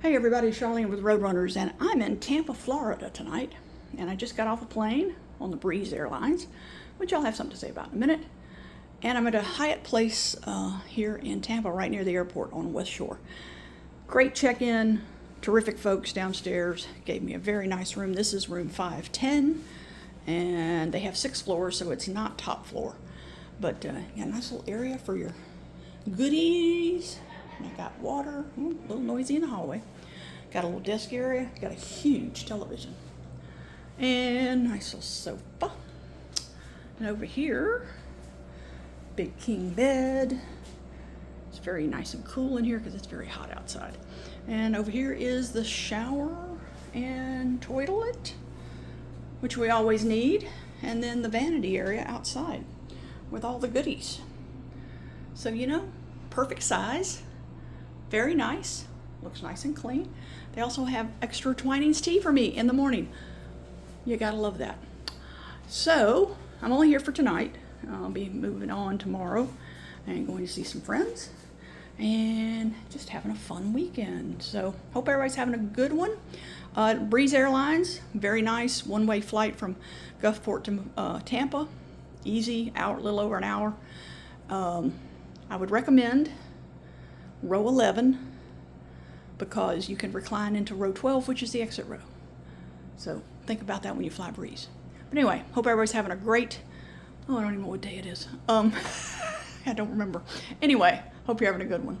Hey everybody, Charlene with Roadrunners, and I'm in Tampa, Florida tonight. And I just got off a plane on the Breeze Airlines, which I'll have something to say about in a minute. And I'm at a Hyatt Place here in Tampa, right near the airport on Westshore. Great check-in, terrific folks downstairs. Gave me a very nice room. This is room 510, and they have 6 floors, so it's not top floor. But yeah, nice little area for your goodies. And I got water, a little noisy in the hallway. Got a little desk area, got a huge television. And nice little sofa. And over here, big king bed. It's very nice and cool in here because it's very hot outside. And over here is the shower and toilet, which we always need. And then the vanity area outside with all the goodies. So, you know, perfect size. Very nice, looks nice and clean. They also have extra Twinings tea for me in the morning. You gotta love that. So, I'm only here for tonight. I'll be moving on tomorrow and going to see some friends and just having a fun weekend. So, hope everybody's having a good one. Breeze Airlines, very nice one-way flight from Gulfport to Tampa. Easy, hour, a little over an hour. I would recommend row 11 because you can recline into row 12, which is the exit row. So think about that when you fly Breeze. But anyway, hope everybody's having a great, I don't even know what day it is. I don't remember. Anyway, hope you're having a good one.